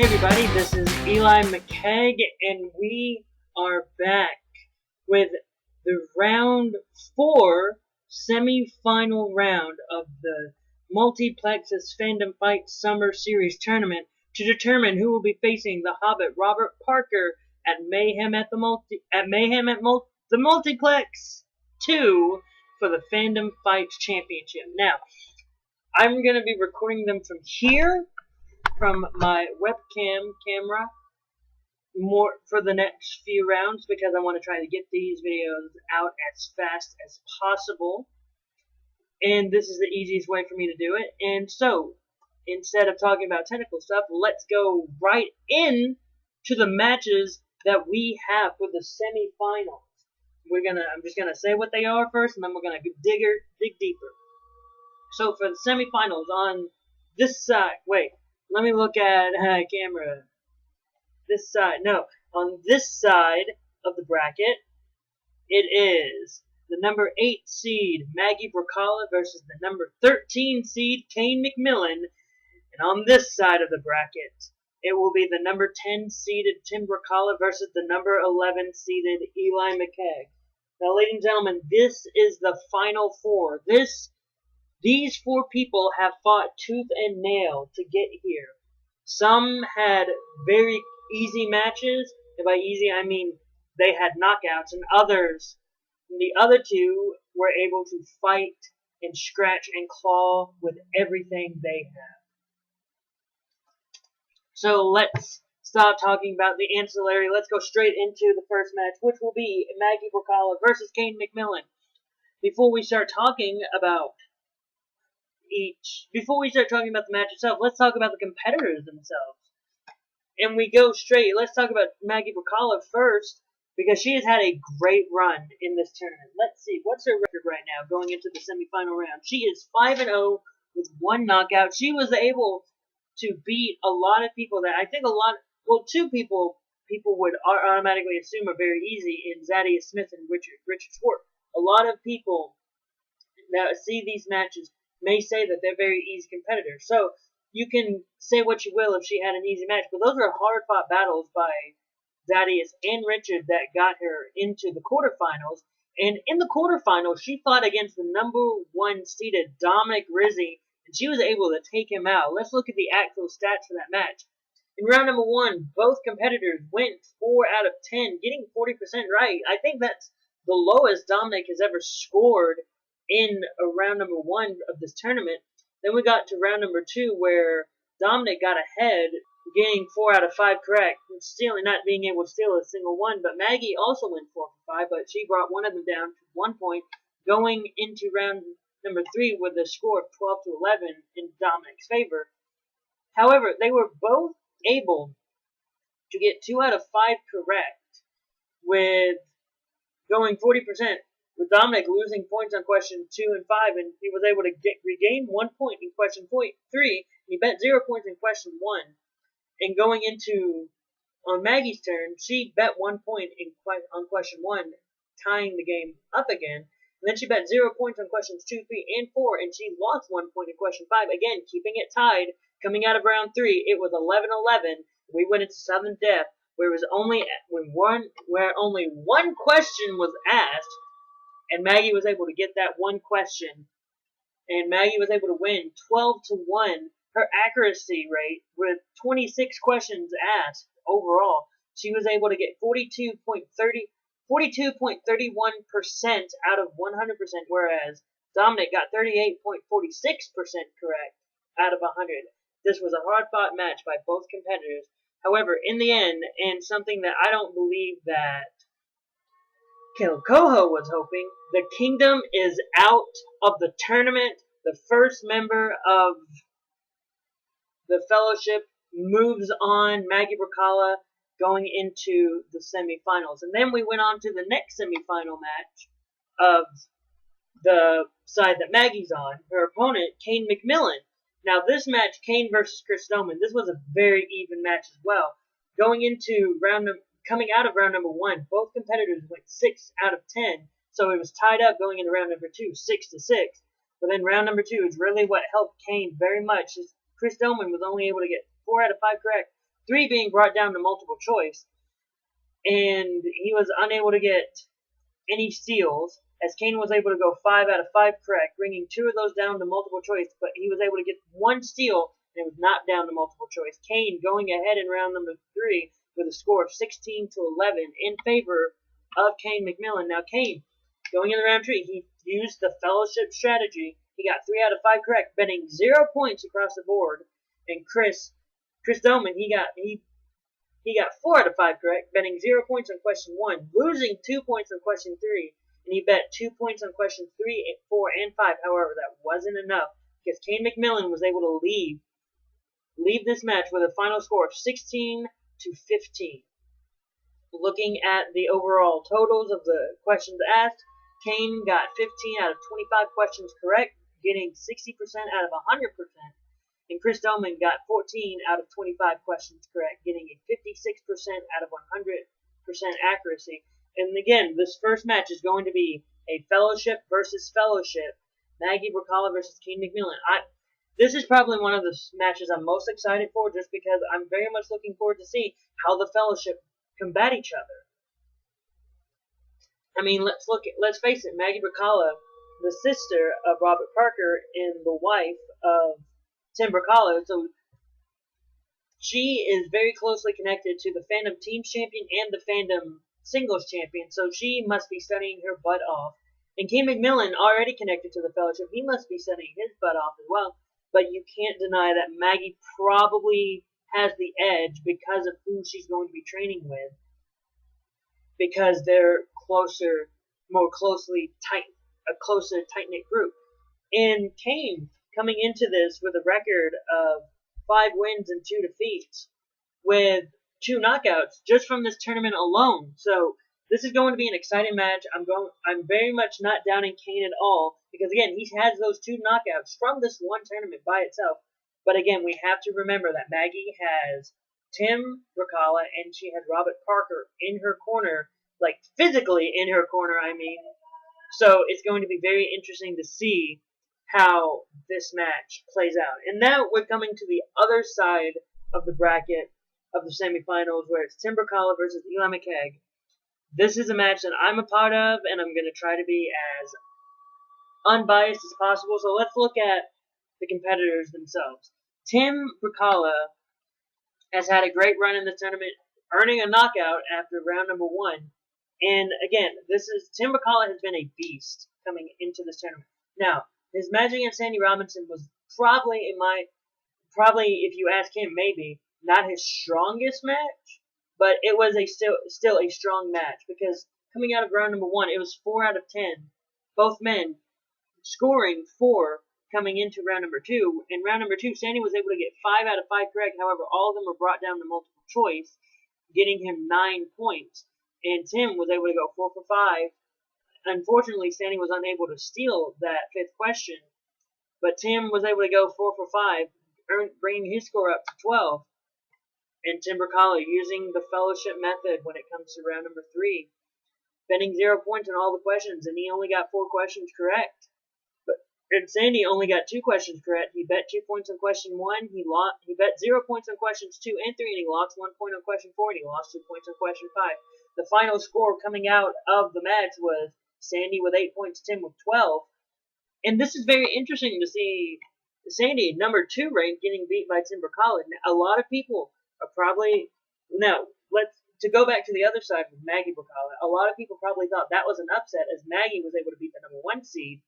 Hey everybody, this is Eli McCaig, and we are back with the round 4 semi-final round of the Multiplex's Fandom Fight Summer Series Tournament to determine who will be facing the Hobbit Robert Parker at Mayhem at the Multiplex 2 for the Fandom Fights Championship. Now, I'm going to be recording them from here, from my webcam camera, more for the next few rounds because I want to try to get these videos out as fast as possible. And this is the easiest way for me to do it. And so, instead of talking about technical stuff, let's go right in to the matches that we have for the semifinals. I'm just gonna say what they are first, and then we're gonna dig deeper. So for the semifinals on this side, let me look at camera. This side, no. On this side of the bracket, it is the number 8 seed Maggie Brzakala versus the number 13 seed Cain McMillan. And on this side of the bracket, it will be the number 10 seeded Tim Brzakala versus the number 11 seeded Eli McCaig. Now, ladies and gentlemen, this is the final 4. These 4 people have fought tooth and nail to get here. Some had very easy matches, and by easy I mean they had knockouts, and the other 2 were able to fight and scratch and claw with everything they have. So let's stop talking about the ancillary. Let's go straight into the first match, which will be Maggie Brzakala versus Cain McMillan. Before we start talking about the match itself, let's talk about the competitors themselves. And we go straight. Let's talk about Maggie Brzakala first, because she has had a great run in this tournament. Let's see, what's her record right now going into the semifinal round? She is 5-0 with 1 knockout. She was able to beat a lot of people that I think 2 people would automatically assume are very easy in Zadie Smith and Richard Schwartz. A lot of people that see these matches may say that they're very easy competitors. So you can say what you will if she had an easy match, but those are hard-fought battles by Zadie and Richard that got her into the quarterfinals. And in the quarterfinals, she fought against the number 1 seeded Dominic Rizzi, and she was able to take him out. Let's look at the actual stats for that match. In round number 1, both competitors went 4 out of 10, getting 40% right. I think that's the lowest Dominic has ever scored in round number 1 of this tournament. Then we got to round number 2 where Dominic got ahead, getting 4 out of 5 correct, not being able to steal a single one. But Maggie also went 4 for 5, but she brought one of them down to 1 point, going into round number 3 with a score of 12-11 in Dominic's favor. However, they were both able to get 2 out of 5 correct, with going 40%. With Dominic losing points on question 2 and 5, and he was able to regain 1 point in question 3, and he bet 0 points in question 1. And going into, on Maggie's turn, she bet 1 point on question 1, tying the game up again. And then she bet 0 points on questions 2, 3, and 4, and she lost 1 point in question 5, again, keeping it tied. Coming out of round 3, it was 11-11. We went into sudden death, where only one question was asked, and Maggie was able to get that one question, and Maggie was able to win 12-1. Her accuracy rate, with 26 questions asked overall, she was able to get 42.31% out of 100%, whereas Dominic got 38.46% correct out of 100. This was a hard-fought match by both competitors. However, in the end, and something that I don't believe that Coho was hoping, the Kingdom is out of the tournament. The first member of the Fellowship moves on, Maggie Brzakala, going into the semifinals. And then we went on to the next semifinal match of the side that Maggie's on. Her opponent, Cain McMillan. Now this match, Kane versus Nomen, this was a very even match as well. Coming out of round number 1, both competitors went 6 out of 10, so it was tied up going into round number 2, 6-6. But then round number 2 is really what helped Kane very much. Nomen was only able to get 4 out of 5 correct, 3 being brought down to multiple choice, and he was unable to get any steals, as Kane was able to go 5 out of 5 correct, bringing 2 of those down to multiple choice, but he was able to get 1 steal, and it was not down to multiple choice. Kane going ahead in round number 3 with a score of 16 to 11 in favor of Cain McMillan. Now, Kane, going in the round 3, he used the fellowship strategy. He got 3 out of 5 correct, betting 0 points across the board. And Chris Nomen, he got 4 out of 5 correct, betting 0 points on question 1, losing 2 points on question 3, and he bet 2 points on questions 3, 4, and 5. However, that wasn't enough because Cain McMillan was able to leave this match with a final score of 16 to 15. Looking at the overall totals of the questions asked, Kane got 15 out of 25 questions correct, getting 60% out of 100%. And Chris Nomen got 14 out of 25 questions correct, getting a 56% out of 100% accuracy. And again, this first match is going to be a fellowship versus fellowship. Maggie Brzakala versus Cain McMillan. This is probably one of the matches I'm most excited for, just because I'm very much looking forward to see how the fellowship combat each other. I mean, let's face it, Maggie Brzakala, the sister of Robert Parker and the wife of Tim Brzakala, so she is very closely connected to the Fandom Teams Champion and the Fandom Singles Champion, so she must be studying her butt off. And Cain McMillan, already connected to the Fellowship, he must be studying his butt off as well. But you can't deny that Maggie probably has the edge because of who she's going to be training with, because they're closer, more closely a closer, tight-knit group. And Kane, coming into this with a record of 5 wins and 2 defeats, with 2 knockouts just from this tournament alone. So this is going to be an exciting match. I'm very much not downing Kane at all, because again, he has those 2 knockouts from this one tournament by itself. But again, we have to remember that Maggie has Tim Brzakala and she has Robert Parker in her corner, like physically in her corner, I mean. So it's going to be very interesting to see how this match plays out. And now we're coming to the other side of the bracket of the semifinals, where it's Tim Brzakala versus Eli McCaig. This is a match that I'm a part of, and I'm going to try to be as unbiased as possible. So let's look at the competitors themselves. Tim Brzakala has had a great run in the tournament, earning a knockout after round number 1. And again, Tim Brzakala has been a beast coming into this tournament. Now, his match against Sandy Robinson was probably, if you ask him, maybe not his strongest match, but it was still a strong match, because coming out of round number 1, it was 4 out of 10, both men scoring 4 coming into round number 2. In round number 2, Sandy was able to get 5 out of 5 correct. However, all of them were brought down to multiple choice, getting him 9 points. And Tim was able to go 4 for 5. Unfortunately, Sandy was unable to steal that 5th question, but Tim was able to go 4 for 5, bringing his score up to 12. And Tim Brzakala using the fellowship method when it comes to round number 3, betting 0 points on all the questions, and he only got 4 questions correct. And Sandy only got 2 questions correct. He bet 2 points on question 1. He bet 0 points on questions 2 and 3, and he lost 1 point on question 4, and he lost 2 points on question 5. The final score coming out of the match was Sandy with 8 points, Tim with 12. And this is very interesting to see Sandy, number 2 ranked, getting beat by Tim Brzakala. A lot of people are probably, now, to go back to the other side with Maggie Brzakala, a lot of people probably thought that was an upset, as Maggie was able to beat the number 1 seed.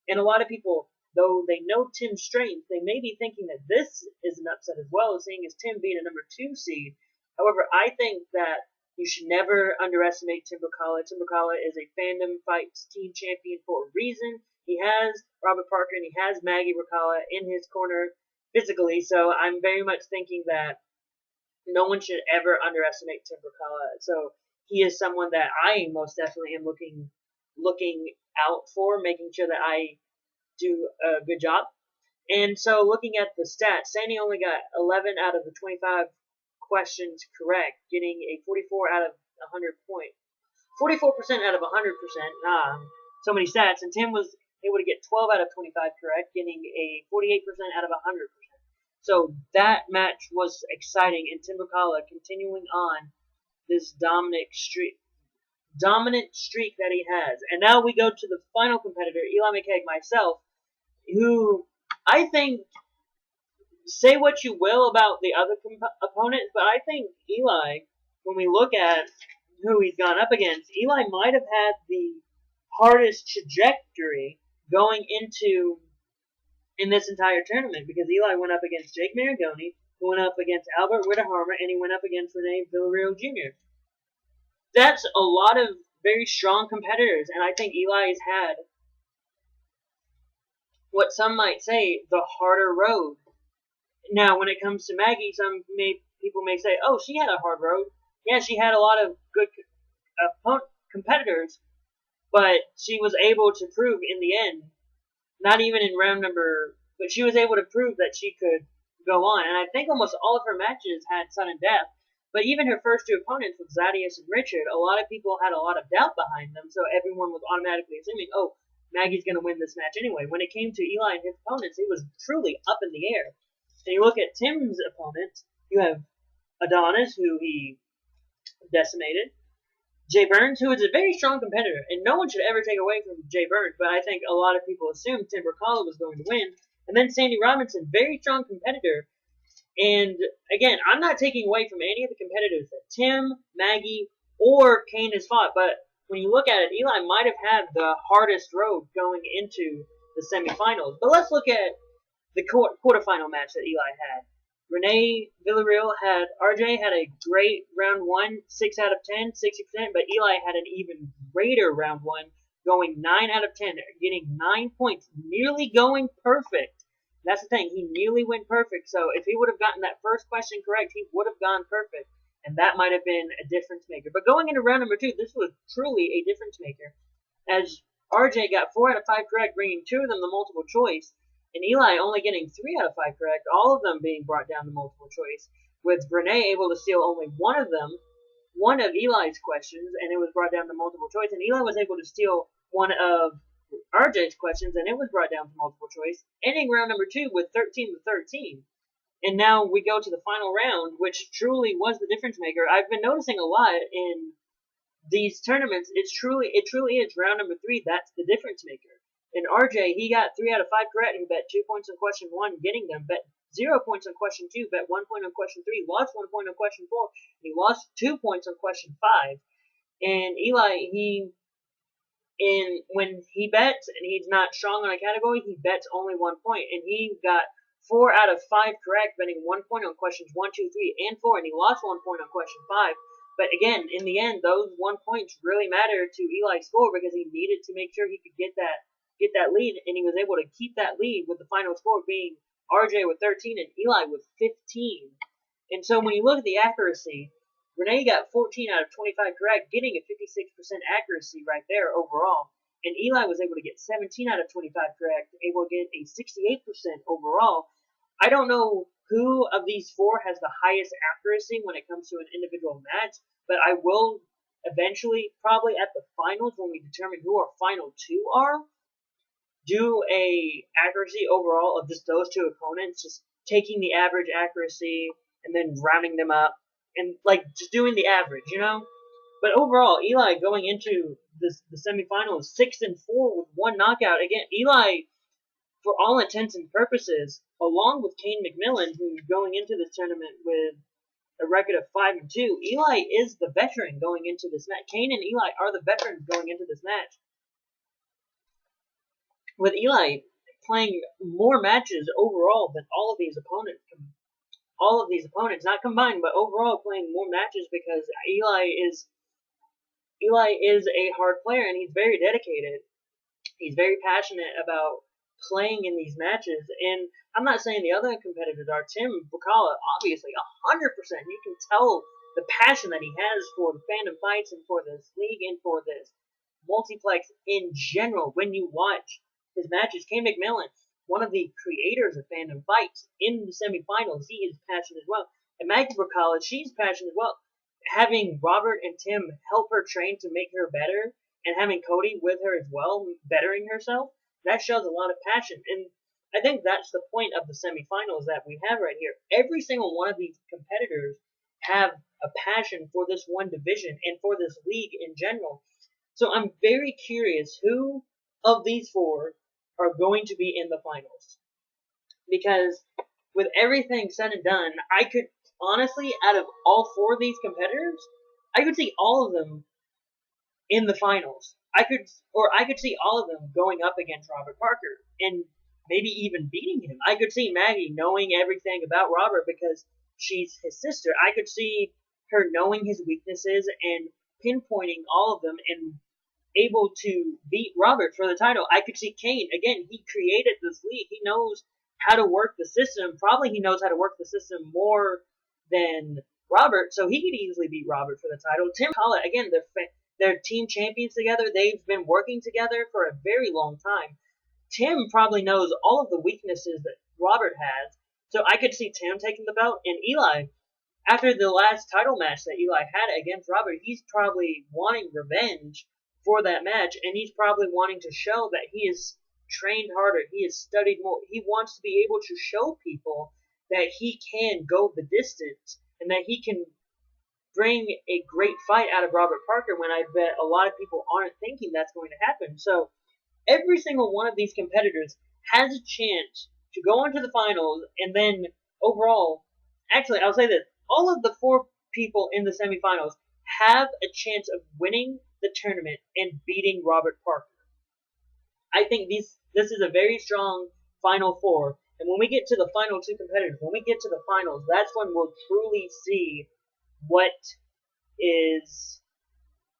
And a lot of people, though they know Tim's strength, they may be thinking that this is an upset as well, seeing as Tim being a number 2 seed. However, I think that you should never underestimate Tim Brzakala. Tim Brzakala is a Fandom Fights team champion for a reason. He has Robert Parker and he has Maggie Brzakala in his corner physically, so I'm very much thinking that no one should ever underestimate Tim Brzakala. So he is someone that I most definitely am looking out for, making sure that I do a good job. And so looking at the stats, Sandy only got 11 out of the 25 questions correct, getting a 44 out of 100 point. 44% out of 100%. So many stats. And Tim was able to get 12 out of 25 correct, getting a 48% out of 100%. So that match was exciting, and Tim Brzakala continuing on this dominant streak that he has. And now we go to the final competitor, Eli McCaig, myself, who I think, say what you will about the other opponents, but I think Eli, when we look at who he's gone up against, Eli might have had the hardest trajectory going into in this entire tournament, because Eli went up against Jake Maragoni, who went up against Albert Wittaharmer, and he went up against Rene Villarreal Jr. That's a lot of very strong competitors, and I think Eli's had what some might say the harder road. Now, when it comes to Maggie, people may say, "Oh, she had a hard road." Yeah, she had a lot of good competitors, but she was able to prove in the end, not even in round number, but she was able to prove that she could go on. And I think almost all of her matches had sudden death. But even her first two opponents with Zadius and Richard, a lot of people had a lot of doubt behind them, so everyone was automatically assuming, oh, Maggie's going to win this match anyway. When it came to Eli and his opponents, it was truly up in the air. And you look at Tim's opponents, you have Adonis, who he decimated, Jay Burns, who is a very strong competitor, and no one should ever take away from Jay Burns, but I think a lot of people assumed Tim Brzakala was going to win. And then Sandy Robinson, very strong competitor. And again, I'm not taking away from any of the competitors that Tim, Maggie, or Kane has fought, but when you look at it, Eli might have had the hardest road going into the semifinals. But let's look at the quarterfinal match that Eli had. Rene Villarreal RJ had a great round one, 6 out of 10, 60%, but Eli had an even greater round one, going 9 out of 10, getting 9 points, nearly going perfect. That's the thing, he nearly went perfect, so if he would have gotten that first question correct, he would have gone perfect, and that might have been a difference maker. But going into round number 2, this was truly a difference maker, as RJ got 4 out of 5 correct, bringing 2 of them the multiple choice, and Eli only getting 3 out of 5 correct, all of them being brought down to multiple choice, with Renee able to steal only one of Eli's questions, and it was brought down to multiple choice, and Eli was able to steal one of RJ's questions, and it was brought down to multiple choice, ending round number 2 with 13 to 13. And now we go to the final round, which truly was the difference maker. I've been noticing a lot in these tournaments, it truly is round number 3, that's the difference maker. And RJ, he got 3 out of 5 correct, he bet 2 points on question 1, getting them, bet 0 points on question 2, bet 1 point on question 3, lost 1 point on question 4, and he lost 2 points on question 5. And Eli, when he bets and he's not strong on a category, he bets only 1 point, and he got 4 out of 5 correct, betting 1 point on questions 1, 2, 3, and 4, and he lost 1 point on question 5. But again, in the end, those 1 points really mattered to Eli's score, because he needed to make sure he could get that lead, and he was able to keep that lead with the final score being RJ with 13 and Eli with 15. And so when you look at the accuracy, Renee got 14 out of 25 correct, getting a 56% accuracy right there overall. And Eli was able to get 17 out of 25 correct, able to get a 68% overall. I don't know who of these 4 has the highest accuracy when it comes to an individual match, but I will eventually, probably at the finals, when we determine who our final 2 are, do a accuracy overall of just those 2 opponents, just taking the average accuracy and then rounding them up, and like just doing the average, But overall, Eli going into the semifinals 6-4 with 1 knockout. Again, Eli, for all intents and purposes, along with Cain McMillan, who's going into this tournament with a record of 5-2, Eli is the veteran going into this match. Cain and Eli are the veterans going into this match, with Eli playing more matches overall than all of these opponents, not combined, but overall playing more matches, because Eli is a hard player, and he's very dedicated. He's very passionate about playing in these matches, and I'm not saying the other competitors are. Tim Brzakala, obviously, 100%. You can tell the passion that he has for the Fandom fights and for this league and for this multiplex in general when you watch his matches. Cain McMillan, one of the creators of Fandom fights, in the semifinals, he is passionate as well. And Maggie Brzakala, she's passionate as well. Having Robert and Tim help her train to make her better, and having Cody with her as well, bettering herself, that shows a lot of passion. And I think that's the point of the semifinals that we have right here. Every single one of these competitors have a passion for this one division and for this league in general. So I'm very curious who of these four are going to be in the finals. Because with everything said and done, I could honestly, out of all four of these competitors, I could see all of them in the finals. I could see all of them going up against Robert Parker and maybe even beating him. I could see Maggie knowing everything about Robert because she's his sister. I could see her knowing his weaknesses and pinpointing all of them and able to beat Robert for the title. I could see Kane. Again, he created this league. He knows how to work the system. Probably he knows how to work the system more than Robert, so he could easily beat Robert for the title. Tim Collett, again, they're team champions together. They've been working together for a very long time. Tim probably knows all of the weaknesses that Robert has, so I could see Tim taking the belt. And Eli, after the last title match that Eli had against Robert, he's probably wanting revenge for that match, and he's probably wanting to show that he has trained harder, he has studied more. He wants to be able to show people that he can go the distance and that he can bring a great fight out of Robert Parker when I bet a lot of people aren't thinking that's going to happen. So every single one of these competitors has a chance to go into the finals, and then overall, actually, I'll say this, all of the four people in the semifinals have a chance of winning the tournament and beating Robert Parker. I think this is a very strong final four, and when we get to the final two competitors, when we get to the finals, that's when we'll truly see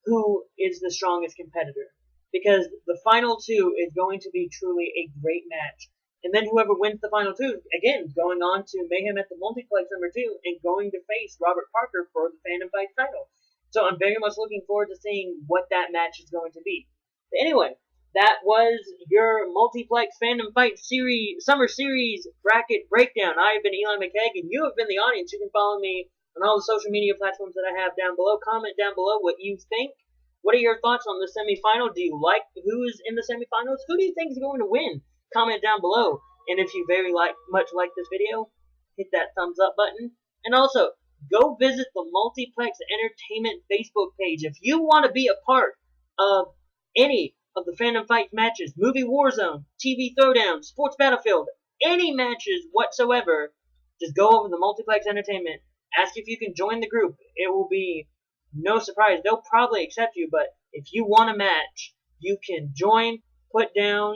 who is the strongest competitor. Because the final two is going to be truly a great match. And then whoever wins the final two, again, going on to Mayhem at the Multiplex #2 and going to face Robert Parker for the Fandom Fight title. So I'm very much looking forward to seeing what that match is going to be. But anyway, that was your Multiplex Fandom Fight series, Summer Series bracket breakdown. I have been Eli McCaig, and you have been the audience. You can follow me on all the social media platforms that I have down below. Comment down below what you think. What are your thoughts on the semifinal? Do you like who is in the semifinals? Who do you think is going to win? Comment down below. And if you very much like this video, hit that thumbs up button. And also, go visit the Multiplex Entertainment Facebook page. If you want to be a part of any of the Fandom Fight matches, Movie Warzone, TV Throwdown, Sports Battlefield, any matches whatsoever, just go over to the Multiplex Entertainment. Ask if you can join the group. It will be no surprise. They'll probably accept you, but if you want a match, you can join, put down,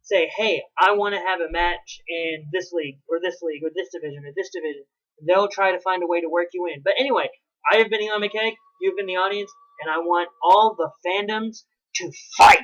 say, hey, I want to have a match in this league, or this division, or this division. They'll try to find a way to work you in. But anyway, I have been Eli McCaig, you've been the audience, and I want all the fandoms to fight!